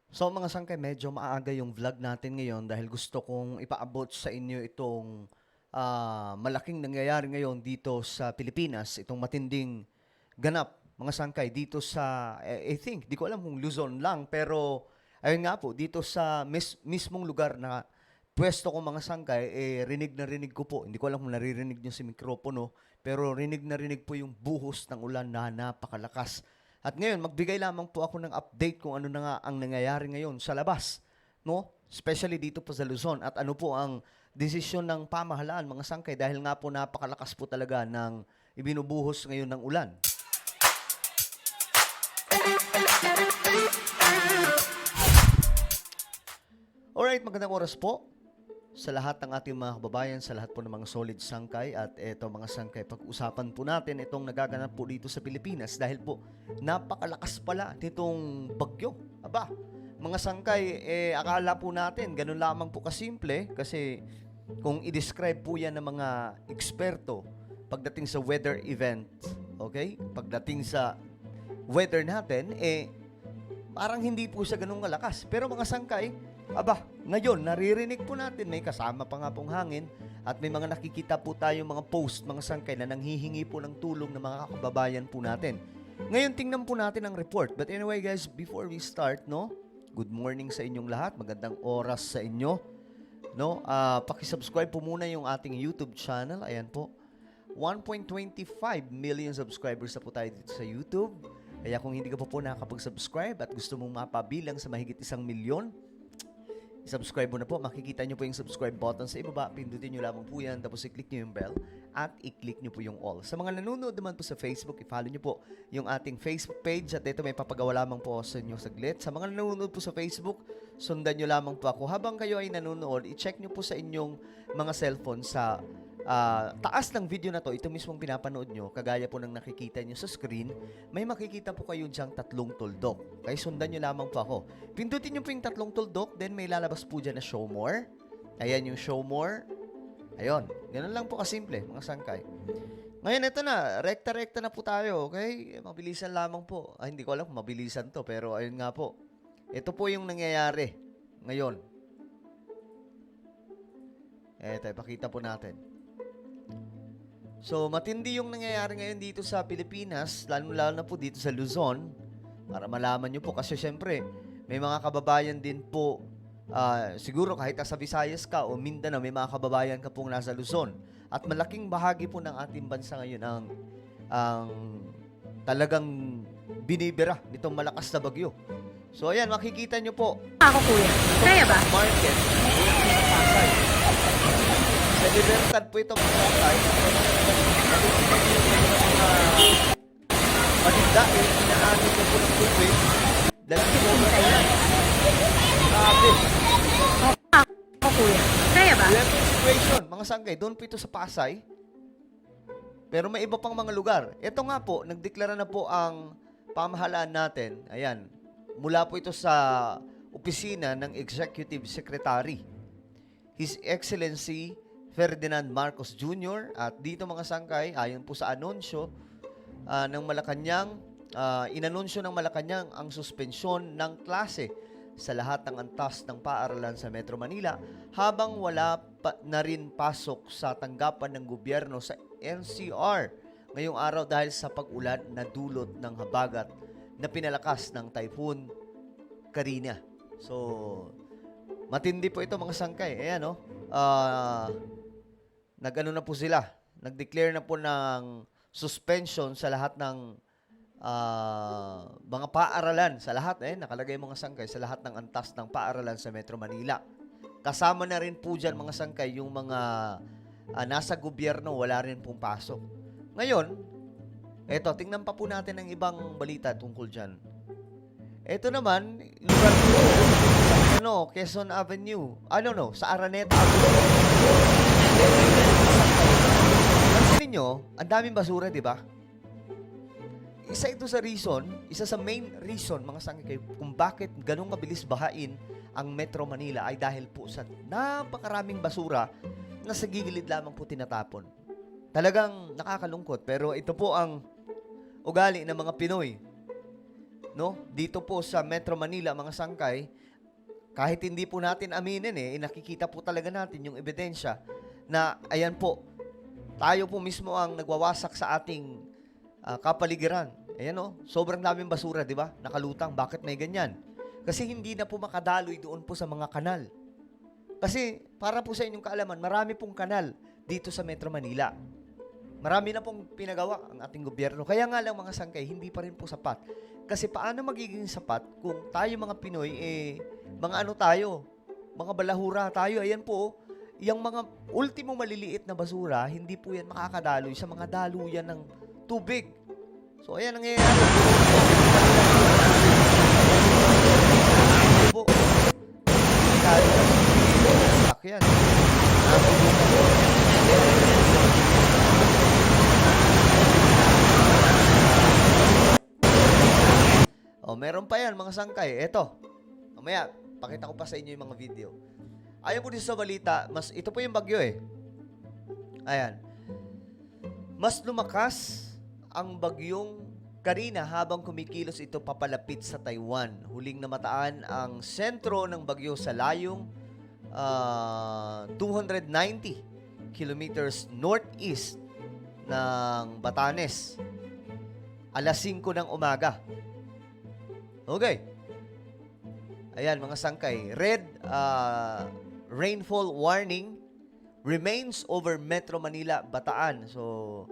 So mga sangkay, medyo maaga yung vlog natin ngayon dahil gusto kong ipaabot sa inyo itong malaking nangyayari ngayon dito sa Pilipinas, itong matinding ganap mga sangkay dito sa, I think, di ko alam kung Luzon lang, pero ayun nga po, dito sa mismong lugar na pwesto ko mga sangkay, rinig na rinig ko po. Hindi ko alam kung naririnig nyo si mikropono, pero rinig na rinig po yung buhos ng ulan na napakalakas. At ngayon, magbigay lamang po ako ng update kung ano na nga ang nangyayari ngayon sa labas, no? Especially dito po sa Luzon at ano po ang desisyon ng pamahalaan mga sangkay dahil nga po napakalakas po talaga ng ibinubuhos ngayon ng ulan. Alright, magandang oras po sa lahat ng ating mga kababayan, sa lahat po ng mga solid sangkay at eto mga sangkay, pag-usapan po natin itong nagaganap po dito sa Pilipinas dahil po napakalakas pala nitong bagyo. Aba, mga sangkay, akala po natin ganun lamang po kasimple kasi kung i-describe po yan ng mga eksperto pagdating sa weather event, okay? Pagdating sa weather natin, parang hindi po siya ganun kalakas. Pero mga sangkay, aba, ngayon, naririnig po natin, may kasama pa nga pong hangin at may mga nakikita po tayong mga post, mga sangkay na nanghihingi po ng tulong ng mga kababayan po natin. Ngayon, tingnan po natin ang report. But anyway guys, before we start, no? Good morning sa inyong lahat. Magandang oras sa inyo. No? Paki-subscribe po muna yung ating YouTube channel. Ayan po. 1.25 million subscribers na po tayo dito sa YouTube. Kaya kung hindi ka po nakakapag-subscribe at gusto mong mapabilang sa mahigit 1,000,000, subscribe mo na po. Makikita nyo po yung subscribe button sa ibaba. Pindutin nyo lamang po yan. Tapos i-click nyo yung bell at i-click nyo po yung all. Sa mga nanonood naman po sa Facebook, i-follow nyo po yung ating Facebook page. At ito may papagawa lamang po sa inyo saglit. Sa mga nanonood po sa Facebook, sundan nyo lamang po ako. Habang kayo ay nanonood, i-check nyo po sa inyong mga cellphone sa taas ng video na to, ito mismong pinapanood nyo, kagaya po ng nakikita nyo sa screen, may makikita po kayo diyang tatlong tuldok. Kaya sundan nyo lamang po ako. Pindutin nyo po yung tatlong tuldok, then may lalabas po dyan na show more. Ayan yung show more. Ayun, ganun lang po kasimple, mga sangkay. Ngayon, ito na, rekta-rekta na po tayo, okay? Mabilisan lamang po. Hindi ko alam kung mabilisan to, pero ayun nga po. Ito po yung nangyayari ngayon. Eto, ipakita po natin. So, matindi yung nangyayari ngayon dito sa Pilipinas, lalo-lalo na po dito sa Luzon, para malaman nyo po. Kasi syempre, may mga kababayan din po, siguro kahit sa Visayas ka o Mindanao, may mga kababayan ka pong nasa Luzon. At malaking bahagi po ng ating bansa ngayon ang talagang binibira nitong malakas na bagyo. So, ayan, makikita nyo po. Ako kuya. Kaya ba? Market, Pasay. Sa Libertad po ito mga Pasay. Matinda, inaanin ko po ng tubig. Dahil po na yan. Grabe. Ako kuya. Kaya ba? Yan yung situation, mga sangkay. Doon po ito sa Pasay. Pero may iba pang mga lugar. Ito nga po, nagdeklara na po ang pamahalaan natin. Ayan. Mula po ito sa opisina ng Executive Secretary, His Excellency Ferdinand Marcos Jr. At dito mga sangkay, ayon po sa anunsyo ng Malacanang, inanunsyo ng Malacanang ang suspensyon ng klase sa lahat ng antas ng paaralan sa Metro Manila habang wala pa na rin pasok sa tanggapan ng gobyerno sa NCR ngayong araw dahil sa pag-ulan na dulot ng habagat na pinalakas ng Typhoon Karina. So, matindi po ito mga sangkay. Ayan, no? Nag-ano na po sila. Nag-declare na po ng suspension sa lahat ng mga paaralan. Sa lahat, nakalagay mga sangkay, sa lahat ng antas ng paaralan sa Metro Manila. Kasama na rin po dyan mga sangkay, yung mga nasa gobyerno, wala rin pong pasok. Ngayon, eto, tingnan pa po natin ang ibang balita tungkol dyan. Ito naman, lugar po, sa Quezon Avenue. Sa Araneta Avenue. Pansinin nyo, ang daming basura, di ba? Isa ito sa reason, isa sa main reason, mga sangkay, kung bakit ganun mabilis bahain ang Metro Manila ay dahil po sa napakaraming basura na sa gigilid lamang po tinatapon. Talagang nakakalungkot, pero ito po ang ugali ng mga Pinoy. no? Dito po sa Metro Manila, mga sangkay, kahit hindi po natin aminin nakikita po talaga natin yung ebidensya na ayan po, tayo po mismo ang nagwawasak sa ating kapaligiran. Ayan sobrang daming basura, di ba? Nakalutang. Bakit may ganyan? Kasi hindi na po makadaloy doon po sa mga kanal. Kasi para po sa inyong kaalaman, marami pong kanal dito sa Metro Manila. Marami na pong pinagawa ang ating gobyerno. Kaya nga lang mga sangkay, hindi pa rin po sapat. Kasi paano magiging sapat kung tayo mga Pinoy, mga ano tayo, mga balahura tayo. Ayan po, yung mga ultimo maliliit na basura, hindi po yan makakadaloy sa mga daluyan ng tubig. So ayan ang nangyayari. Po. Yan. Meron pa yan, mga sangkay. Eto, mamaya, pakita ko pa sa inyo yung mga video. Ayon po dito sa balita, ito po yung bagyo Ayan. Mas lumakas ang bagyong Karina habang kumikilos ito papalapit sa Taiwan. Huling namataan ang sentro ng bagyo sa layong 290 kilometers northeast ng Batanes. Alas 5 ng umaga. Okay. Ayan, mga sangkay. Red rainfall warning remains over Metro Manila, Bataan. So,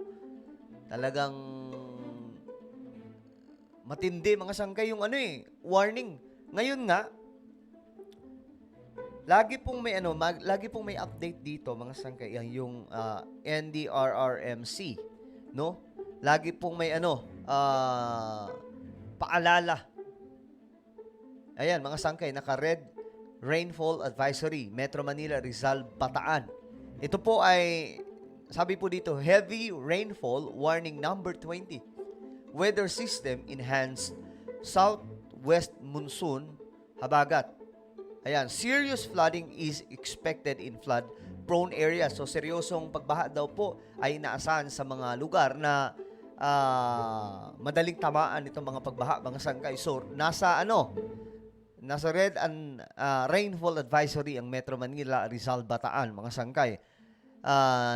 talagang matindi, mga sangkay, yung warning. Ngayon nga, lagi pong may update dito, mga sangkay, yung NDRRMC, no? Lagi pong may paalala. Ayan, mga sangkay, naka-red rainfall advisory, Metro Manila, Rizal, Bataan. Ito po ay, sabi po dito, heavy rainfall warning number 20. Weather system enhanced southwest monsoon, habagat. Ayan, serious flooding is expected in flood-prone areas. So, seryosong pagbaha daw po ay inaasahan sa mga lugar na madaling tamaan itong mga pagbaha, mga sangkay. So, nasa red and rainfall advisory ang Metro Manila, Rizal, Bataan, mga sangkay.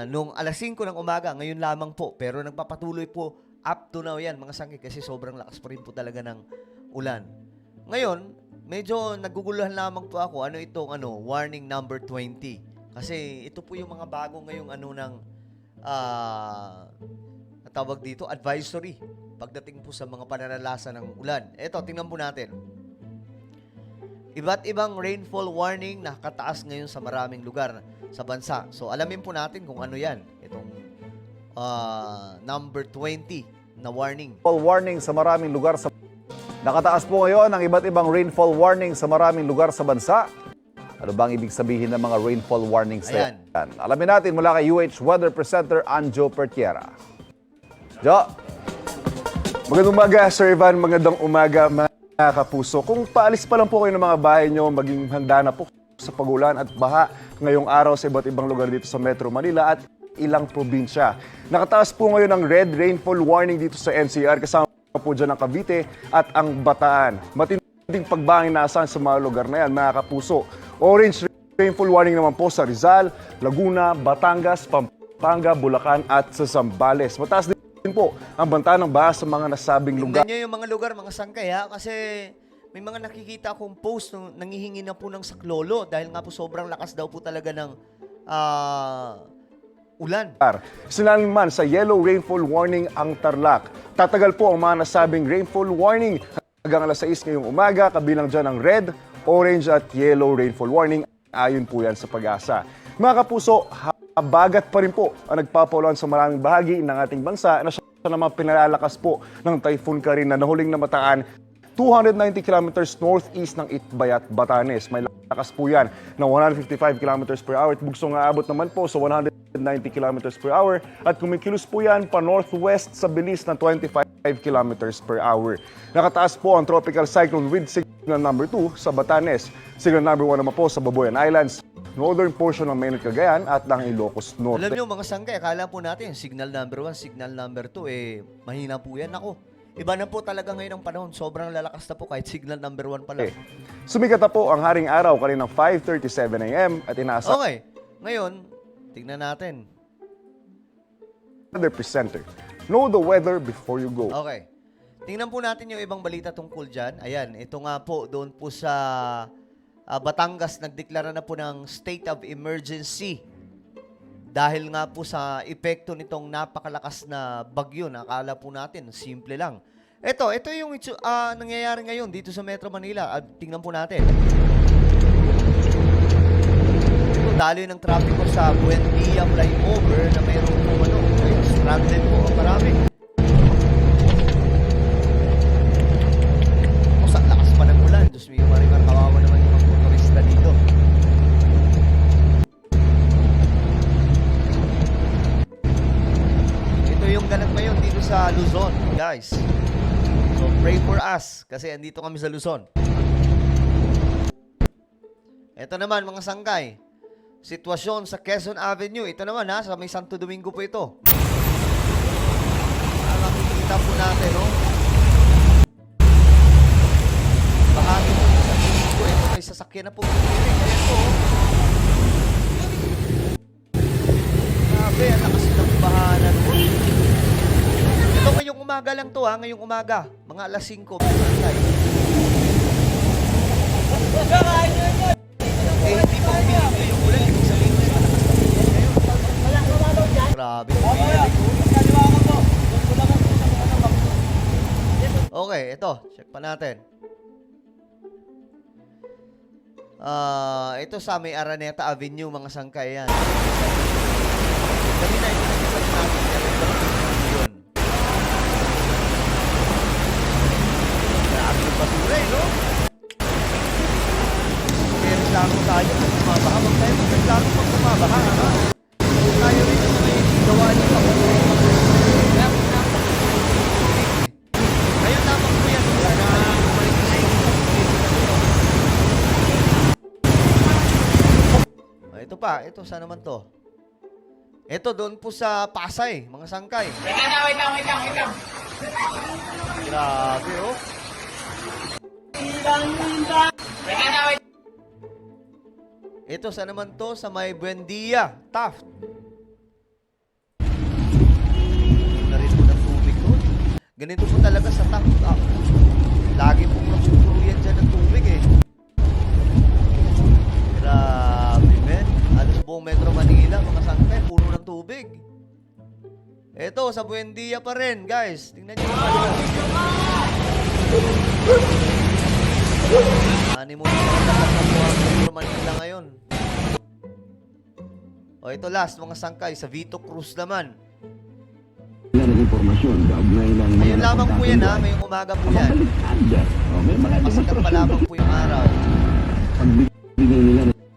Nung alas 5 ng umaga, ngayon lamang po, pero nagpapatuloy po up to now yan, mga sangkay, kasi sobrang lakas pa rin po talaga ng ulan. Ngayon, medyo naguguluhan lamang po ako, warning number 20. Kasi ito po yung mga bago ngayong tawag dito, advisory, pagdating po sa mga pananalasa ng ulan. Ito, tingnan po natin. Iba't ibang rainfall warning na kataas ngayon sa maraming lugar sa bansa. So, alamin po natin kung ano yan. Itong number 20 na warning. Rainfall warning sa maraming lugar sa nakataas po ngayon ang iba't ibang rainfall warning sa maraming lugar sa bansa. Ano bang ibig sabihin ng mga rainfall warnings na yan? Alamin natin mula kay UH Weather Presenter Anjo Pertiera. Jo! Magandang umaga, Sir Ivan. Magandang umaga, mga kapuso. Kung paalis pa lang po kayo ng mga bahay nyo, maging handa na po sa pagulan at baha ngayong araw sa iba't ibang lugar dito sa Metro Manila at ilang probinsya. Nakataas po ngayon ang red rainfall warning dito sa NCR, kasama po dyan ang Cavite at ang Bataan. Matinding pagbahang inaasahan sa mga lugar na yan, mga kapuso. Orange rainfall warning naman po sa Rizal, Laguna, Batangas, Pampanga, Bulacan at sa Zambales. Mataas din po ang banta ng baha sa mga nasabing lugar. Tingnan nyo yung mga lugar, mga sangkay, kasi may mga nakikita akong post nangihingi na po ng saklolo dahil nga po sobrang lakas daw po talaga ng ulan. Sinalin man sa yellow rainfall warning ang Tarlac. Tatagal po ang mga nasabing rainfall warning hanggang alas 6 ngayong umaga, kabilang dyan ang red, orange at yellow rainfall warning. Ayon po yan sa Pag-asa. Mga kapuso, habagat pa rin po ang nagpapaulan sa maraming bahagi ng ating bansa na siya naman pinalalakas po ng Typhoon Karina na huling namataan 290 kilometers northeast ng Itbayat, Batanes. May lakas po yan ng 155 kilometers per hour at bugsong aabot naman po sa 190 kilometers per hour at kumikilos po yan pa northwest sa bilis ng 25 kilometers per hour. Nakataas po ang tropical cyclone with signal number 2 sa Batanes. Signal number 1 naman po sa Babuyan Islands, northern portion ng Mainit Cagayan at ng Ilocos Norte. Alam nyo mga sangkay, akala po natin signal number 1, signal number 2, mahina po yan. Ako, Iba na po talaga ngayon ang panahon. Sobrang lalakas na po kahit signal number 1 pa lang. Sumikat na po ang haring araw kaninang 5:37 a.m. at inaasa Okay. Ngayon, tignan natin. weather presenter. Know the weather before you go. Okay. Tingnan po natin yung ibang balita tungkol dyan. Ayan, ito nga po, doon po sa Batangas, nagdeklara na po ng state of emergency. Dahil nga po sa epekto nitong napakalakas na bagyo, nakala po natin, simple lang. Ito yung nangyayari ngayon dito sa Metro Manila. At tingnan po natin. Ito, daloy ng trapiko sa Buendia flyover na mayroon po stranded po ang marami. O sa lakas pa ng ulan. Diyos mo yung marimar, kawawa naman yung mga motorista dito. Ito yung ganap ngayon dito sa Luzon, guys. So pray for us kasi andito kami sa Luzon. Ito naman mga sangkay. Sitwasyon sa Quezon Avenue. Ito naman sa may Santo Domingo po ito. Makikita po natin, no? Bahagi po sa Santo Domingo. Ito may sasakyan na po. Ayan po. Grabe, ang lakas ng bahanan po. Ito ngayong umaga lang to ngayong umaga. Mga alas 5. Hindi pa umihigil yung ulan. Ibig sabihin mas malakas na ulan ngayon. Grabe. Okay, ito. Check pa natin. Ito sa may Araneta Avenue, mga sangkay yan. Kanina ito natin natin. Yun. Grabe yung basura no? May reklamo tayo pag bumabaha. Huwag tayo magreklamo pag bumabaha, ha? Tayo rin yung may gawa niyo ako. Ngayon lamang po yan. Ito pa. Ito, saan naman to? Ito, doon po sa Pasay, mga sangkay. Wait lang. Grabe, oh. Ito, saan naman to? Sa may Buendia, Taft. Na rin po ng tubig doon. Ganito po talaga sa Taft. Lagi pong nagsuturuyan dyan ng tubig, eh. Grabe, men. Halos buong Metro Manila, mga sangkay, puno ng tubig. Ito, sa Buendia pa rin, guys. Tingnan nyo naman. Mo ang Metro Manila ngayon. O, ito last, mga sangkay, sa Vito Cruz naman. Ngayon lamang po yan, may umaga po yan. Pasikat pa lamang po yung araw.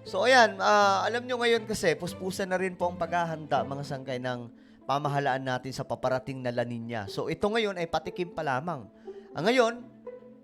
So ayan, alam nyo ngayon kasi, puspusan na rin po ang paghahanda, mga sangkay, ng pamahalaan natin sa paparating na La Nina. So ito ngayon ay patikim pa lamang. Ngayon,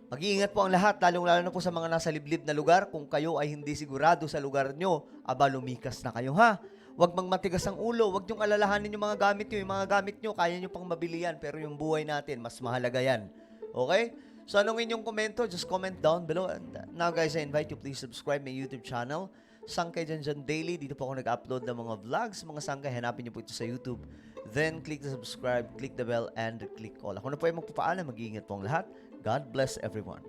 mag-iingat po ang lahat, lalong-lalo na po sa mga nasa liblib na lugar. Kung kayo ay hindi sigurado sa lugar nyo, lumikas na kayo, ha? Huwag mang matigas ang ulo, huwag nyong alalahanin yung mga gamit nyo. Yung mga gamit nyo, kaya nyo pang mabili yan, pero yung buhay natin, mas mahalaga yan. Okay? So anong inyong komento? Just comment down below. And now guys, I invite you please subscribe my YouTube channel. Sangkay Dyan Daily. Dito po ako nag-upload ng mga vlogs. Mga sangkay, hanapin niyo po ito sa YouTube. Then, click the subscribe, click the bell, and click all. Ako na po ay magpapaalam. Mag-iingat po ang lahat. God bless everyone.